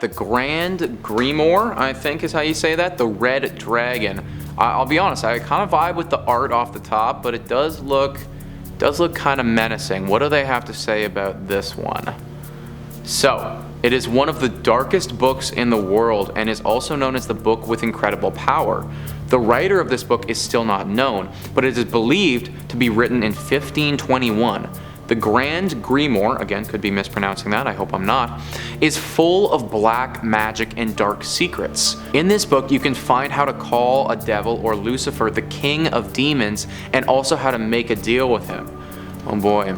The Grand Grimoire, I think is how you say that, the Red Dragon. I'll be honest, I kind of vibe with the art off the top, but it does look kind of menacing. What do they have to say about this one? So, it is one of the darkest books in the world and is also known as the book with incredible power. The writer of this book is still not known, but it is believed to be written in 1521. The Grand Grimoire, again, could be mispronouncing that, I hope I'm not, is full of black magic and dark secrets. In this book, you can find how to call a devil or Lucifer the king of demons, and also how to make a deal with him. Oh boy.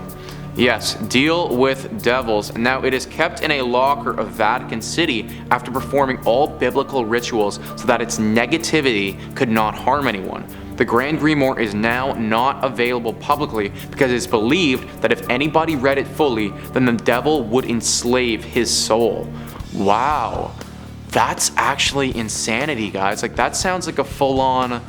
Yes, deal with devils. Now, it is kept in a locker of Vatican City after performing all biblical rituals so that its negativity could not harm anyone. The Grand Grimoire is now not available publicly because it's believed that if anybody read it fully, then the devil would enslave his soul. Wow, that's actually insanity, guys. Like, that sounds like a full-on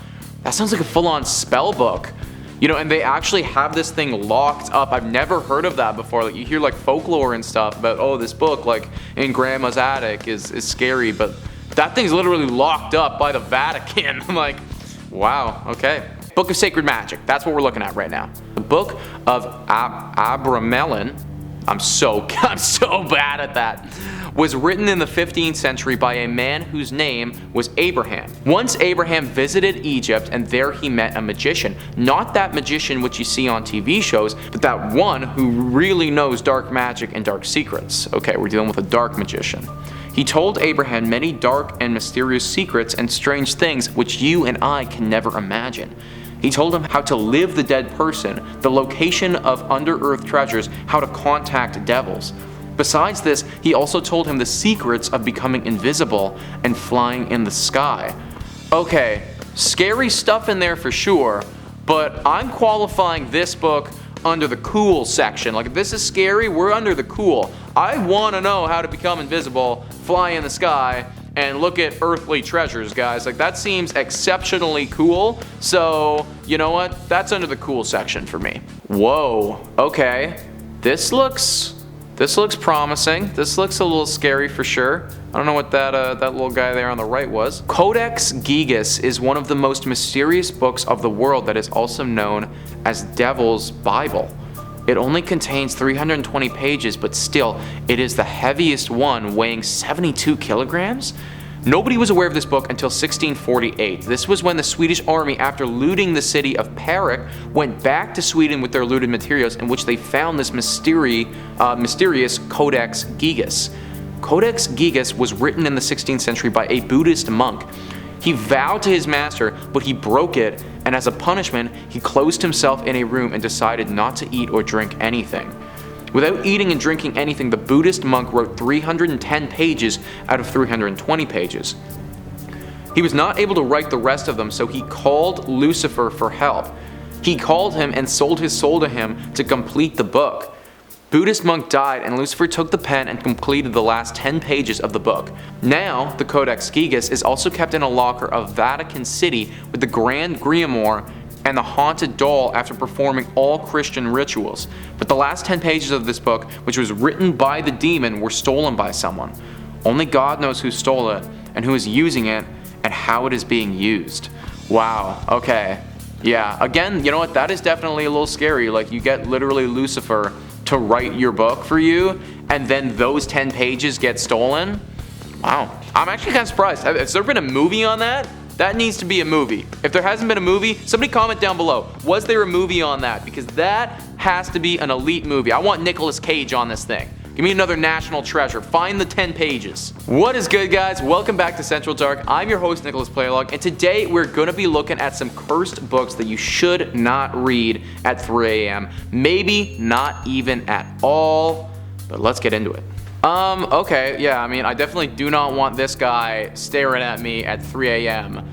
spell book. You know, and they actually have this thing locked up. I've never heard of that before. Like, you hear like folklore and stuff about, oh, this book like in grandma's attic is scary, but that thing's literally locked up by the Vatican. I'm like, wow, okay. Book of Sacred Magic, that's what we're looking at right now. The Book of Abramelin, I'm so bad at that, was written in the 15th century by a man whose name was Abraham. Once Abraham visited Egypt, and there he met a magician. Not that magician which you see on TV shows, but that one who really knows dark magic and dark secrets. Okay, we're dealing with a dark magician. He told Abraham many dark and mysterious secrets and strange things which you and I can never imagine. He told him how to live the dead person, the location of under-earth treasures, how to contact devils. Besides this, he also told him the secrets of becoming invisible and flying in the sky. Okay, scary stuff in there for sure, but I'm qualifying this book under the cool section. Like, if this is scary, we're under the cool. I want to know how to become invisible, fly in the sky, and look at earthly treasures, guys. Like, that seems exceptionally cool, so you know what? That's under the cool section for me. Whoa, okay. This looks promising. This looks a little scary for sure. I don't know what that little guy there on the right was. Codex Gigas is one of the most mysterious books of the world that is also known as Devil's Bible. It only contains 320 pages, but still, it is the heaviest one, weighing 72 kilograms? Nobody was aware of this book until 1648. This was when the Swedish army, after looting the city of Perak, went back to Sweden with their looted materials, in which they found this mysterious Codex Gigas. Codex Gigas was written in the 16th century by a Buddhist monk. He vowed to his master, but he broke it, and as a punishment, he closed himself in a room and decided not to eat or drink anything. Without eating and drinking anything, the Buddhist monk wrote 310 pages out of 320 pages. He was not able to write the rest of them, so he called Lucifer for help. He called him and sold his soul to him to complete the book. Buddhist monk died, and Lucifer took the pen and completed the last 10 pages of the book. Now, the Codex Gigas is also kept in a locker of Vatican City with the Grand Grimoire and the haunted doll after performing all Christian rituals. But the last 10 pages of this book, which was written by the demon, were stolen by someone. Only God knows who stole it, and who is using it, and how it is being used. Wow, okay. Yeah, again, you know what, that is definitely a little scary. Like, you get literally Lucifer to write your book for you, and then those 10 pages get stolen? Wow. I'm actually kind of surprised. Has there been a movie on that? That needs to be a movie. If there hasn't been a movie, somebody comment down below. Was there a movie on that? Because that has to be an elite movie. I want Nicolas Cage on this thing. Give me another national treasure. Find the 10 pages. What is good, guys? Welcome back to Central Dark. I'm your host, Nicholas Playlog, and today we're going to be looking at some cursed books that you should not read at 3 a.m. Maybe not even at all, but let's get into it. Okay, yeah, I mean, I definitely do not want this guy staring at me at 3 a.m.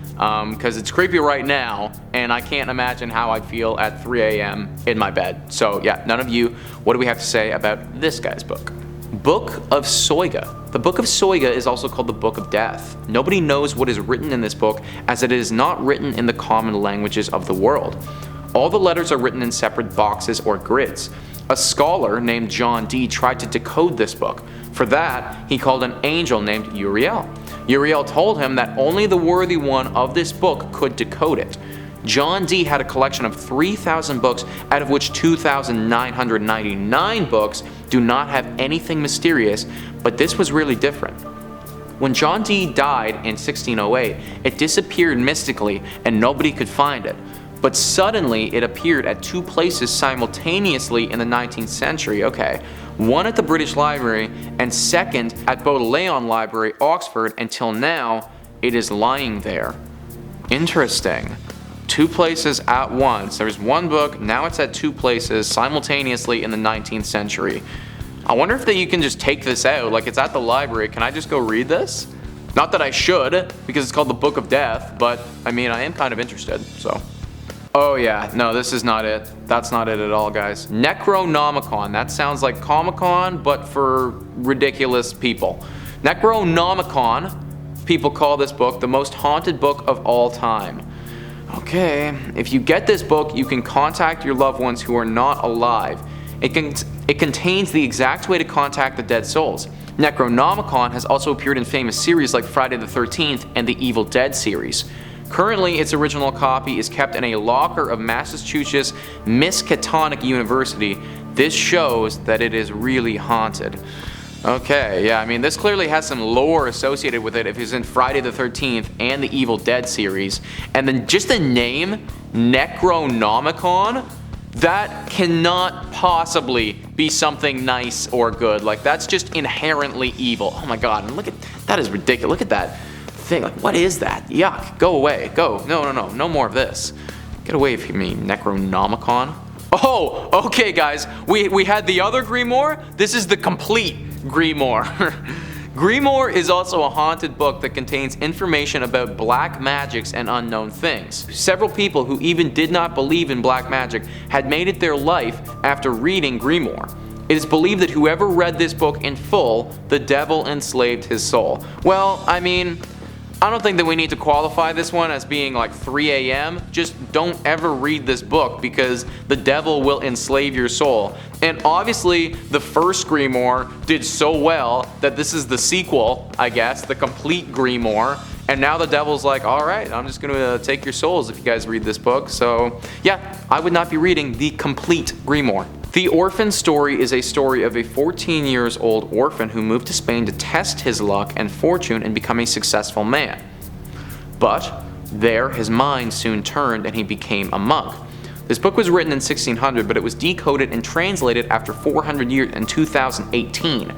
Because it's creepy right now, and I can't imagine how I feel at 3 a.m. in my bed. So yeah, none of you, what do we have to say about this guy's book? Book of Soiga. The Book of Soiga is also called the Book of Death. Nobody knows what is written in this book, as it is not written in the common languages of the world. All the letters are written in separate boxes or grids. A scholar named John Dee tried to decode this book. For that, he called an angel named Uriel. Uriel told him that only the worthy one of this book could decode it. John Dee had a collection of 3,000 books, out of which 2,999 books do not have anything mysterious, but this was really different. When John Dee died in 1608, it disappeared mystically and nobody could find it. But suddenly it appeared at 2 places simultaneously in the 19th century. Okay, one at the British Library and second at Bodleian Library, Oxford. Until now, it is lying there. Interesting. 2 places at once. There's one book, now it's at 2 places simultaneously in the 19th century. I wonder if you can just take this out, like it's at the library. Can I just go read this? Not that I should, because it's called the Book of Death, but I mean, I am kind of interested, so. Oh yeah, no, this is not it. That's not it at all, guys. Necronomicon, that sounds like Comic-Con, but for ridiculous people. Necronomicon, people call this book the most haunted book of all time. Okay, if you get this book, you can contact your loved ones who are not alive. It contains the exact way to contact the dead souls. Necronomicon has also appeared in famous series like Friday the 13th and the Evil Dead series. Currently, its original copy is kept in a locker of Massachusetts Miskatonic University. This shows that it is really haunted. Okay, yeah, I mean, this clearly has some lore associated with it if it's in Friday the 13th and the Evil Dead series. And then just the name, Necronomicon, that cannot possibly be something nice or good. Like, that's just inherently evil. Oh my god, and look at, that is ridiculous. Look at that thing, like, what is that? Yuck, go away, go. No more of this. Get away from me, Necronomicon. Oh, okay guys, we had the other Grimoire, this is the Complete Grimoire. Grimoire is also a haunted book that contains information about black magics and unknown things. Several people who even did not believe in black magic had made it their life after reading Grimoire. It is believed that whoever read this book in full, the devil enslaved his soul. Well, I mean, I don't think that we need to qualify this one as being like 3 a.m. Just don't ever read this book because the devil will enslave your soul. And obviously the first Grimoire did so well that this is the sequel, I guess, the Complete Grimoire. And now the devil's like, alright, I'm just gonna take your souls if you guys read this book. So yeah, I would not be reading the Complete Grimoire. The Orphan Story is a story of a 14 years old orphan who moved to Spain to test his luck and fortune and become a successful man. But there his mind soon turned and he became a monk. This book was written in 1600, but it was decoded and translated after 400 years in 2018.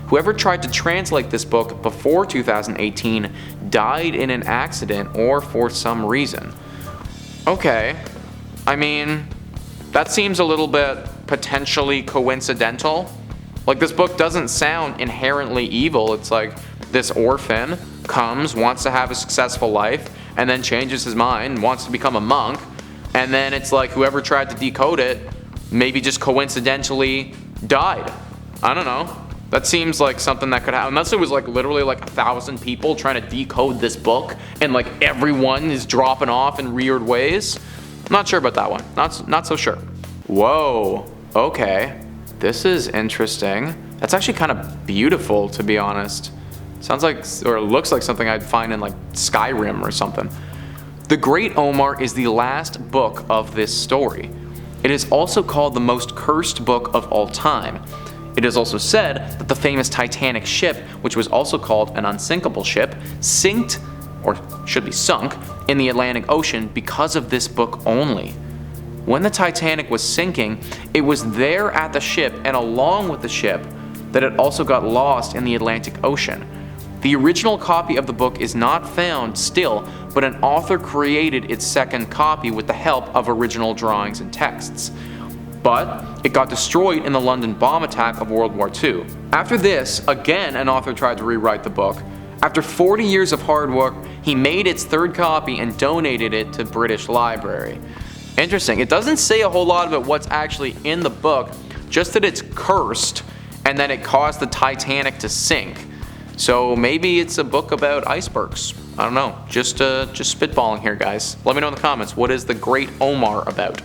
Whoever tried to translate this book before 2018 died in an accident or for some reason. Okay, I mean, that seems a little bit potentially coincidental. Like, this book doesn't sound inherently evil. It's like this orphan comes, wants to have a successful life, and then changes his mind, wants to become a monk, and then it's like whoever tried to decode it maybe just coincidentally died. I don't know. That seems like something that could happen. Unless it was like literally like 1,000 people trying to decode this book and like everyone is dropping off in weird ways. I'm not sure about that one. Not so sure. Whoa. Okay, this is interesting. That's actually kind of beautiful, to be honest. Sounds like, or looks like something I'd find in like Skyrim or something. The Great Omar is the last book of this story. It is also called the most cursed book of all time. It is also said that the famous Titanic ship, which was also called an unsinkable ship, sinked, or should be sunk, in the Atlantic Ocean because of this book only. When the Titanic was sinking, it was there at the ship and along with the ship that it also got lost in the Atlantic Ocean. The original copy of the book is not found still, but an author created its second copy with the help of original drawings and texts. But it got destroyed in the London bomb attack of World War II. After this, again an author tried to rewrite the book. After 40 years of hard work, he made its third copy and donated it to British Library. Interesting. It doesn't say a whole lot about what's actually in the book, just that it's cursed and that it caused the Titanic to sink. So maybe it's a book about icebergs. I don't know. Just spitballing here, guys. Let me know in the comments, what is the Great Omar about?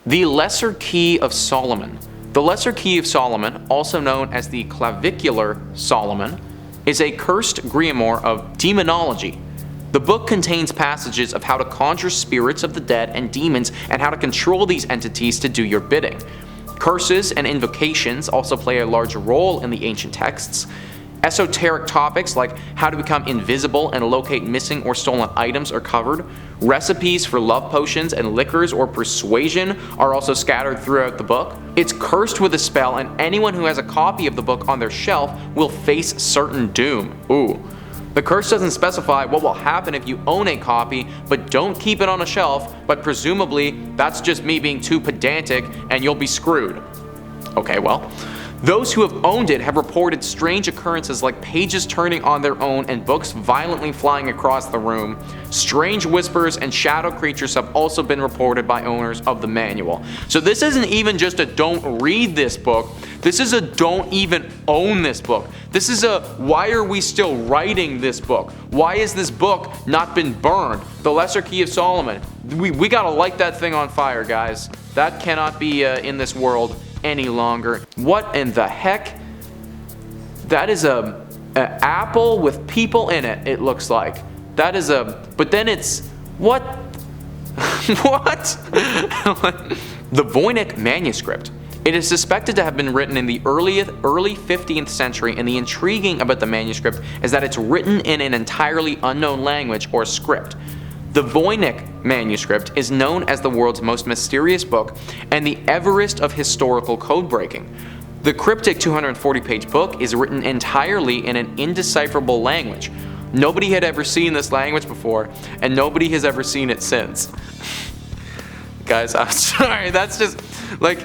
The Lesser Key of Solomon. The Lesser Key of Solomon, also known as the Clavicular Solomon, is a cursed grimoire of demonology. The book contains passages of how to conjure spirits of the dead and demons and how to control these entities to do your bidding. Curses and invocations also play a large role in the ancient texts. Esoteric topics like how to become invisible and locate missing or stolen items are covered. Recipes for love potions and liquors or persuasion are also scattered throughout the book. It's cursed with a spell, and anyone who has a copy of the book on their shelf will face certain doom. Ooh. The curse doesn't specify what will happen if you own a copy, but don't keep it on a shelf, but presumably that's just me being too pedantic and you'll be screwed. Okay, well. Those who have owned it have reported strange occurrences like pages turning on their own and books violently flying across the room. Strange whispers and shadow creatures have also been reported by owners of the manual. So this isn't even just a don't read this book, this is a don't even own this book. This is a why are we still writing this book? Why has this book not been burned? The Lesser Key of Solomon. We gotta light that thing on fire, guys. That cannot be in this world any longer. What in the heck? That is an apple with people in it, it looks like. That is but then it's, what? What? The Voynich Manuscript. It is suspected to have been written in the early 15th century, and the intriguing about the manuscript is that it's written in an entirely unknown language or script. The Voynich Manuscript is known as the world's most mysterious book and the Everest of historical code-breaking. The cryptic 240-page book is written entirely in an indecipherable language. Nobody had ever seen this language before, and nobody has ever seen it since. Guys, I'm sorry, that's just, like,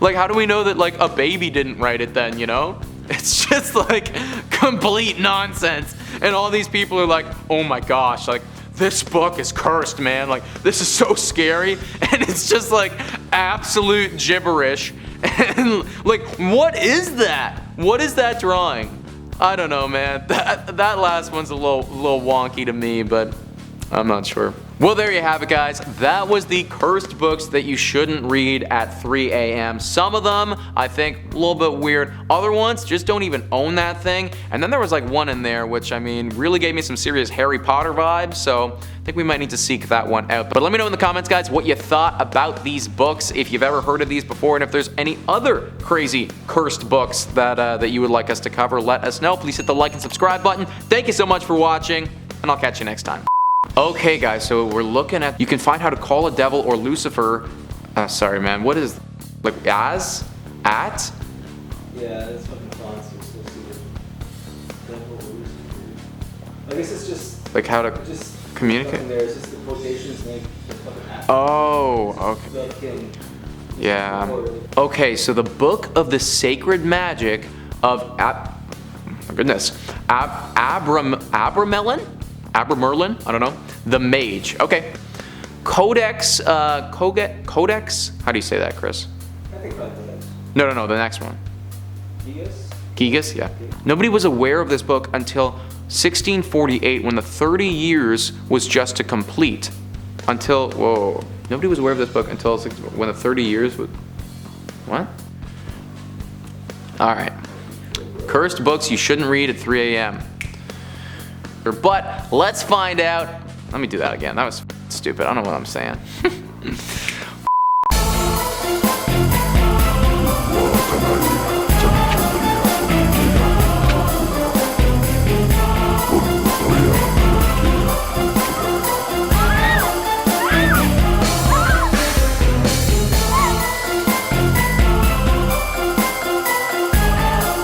like how do we know that, like, a baby didn't write it then, you know? It's just, like, complete nonsense, and all these people are like, oh my gosh, like, this book is cursed, man. Like, this is so scary. And it's just like absolute gibberish. And like, what is that? What is that drawing? I don't know, man. That last one's a little wonky to me, but I'm not sure. Well, there you have it, guys. That was the cursed books that you shouldn't read at 3 a.m. Some of them, I think, a little bit weird. Other ones just don't even own that thing. And then there was like one in there, which, I mean, really gave me some serious Harry Potter vibes. So I think we might need to seek that one out. But let me know in the comments, guys, what you thought about these books, if you've ever heard of these before, and if there's any other crazy cursed books that you would like us to cover, let us know. Please hit the like and subscribe button. Thank you so much for watching, and I'll catch you next time. Okay, guys, so we're looking at, you can find how to call a devil or Lucifer, sorry, man, what is, like, at? Yeah, it's fucking font, so it's supposed to be devil or Lucifer. I guess it's just, like, how to just communicate? There, it's just the quotations make the fucking accent. Oh, okay. Yeah. Okay, so the Book of the Sacred Magic of, my goodness, Abramelin? I don't know. The Mage. Okay. Codex, Codex? How do you say that, Chris? I think about Codex. No, the next one. Gigas? Gigas, yeah. Nobody was aware of this book until 1648, when the 30 years was just to complete. Until, whoa. Nobody was aware of this book until when the 30 years was, what? Alright. Cursed books you shouldn't read at 3 a.m. But let's find out. Let me do that again. That was stupid. I don't know what I'm saying.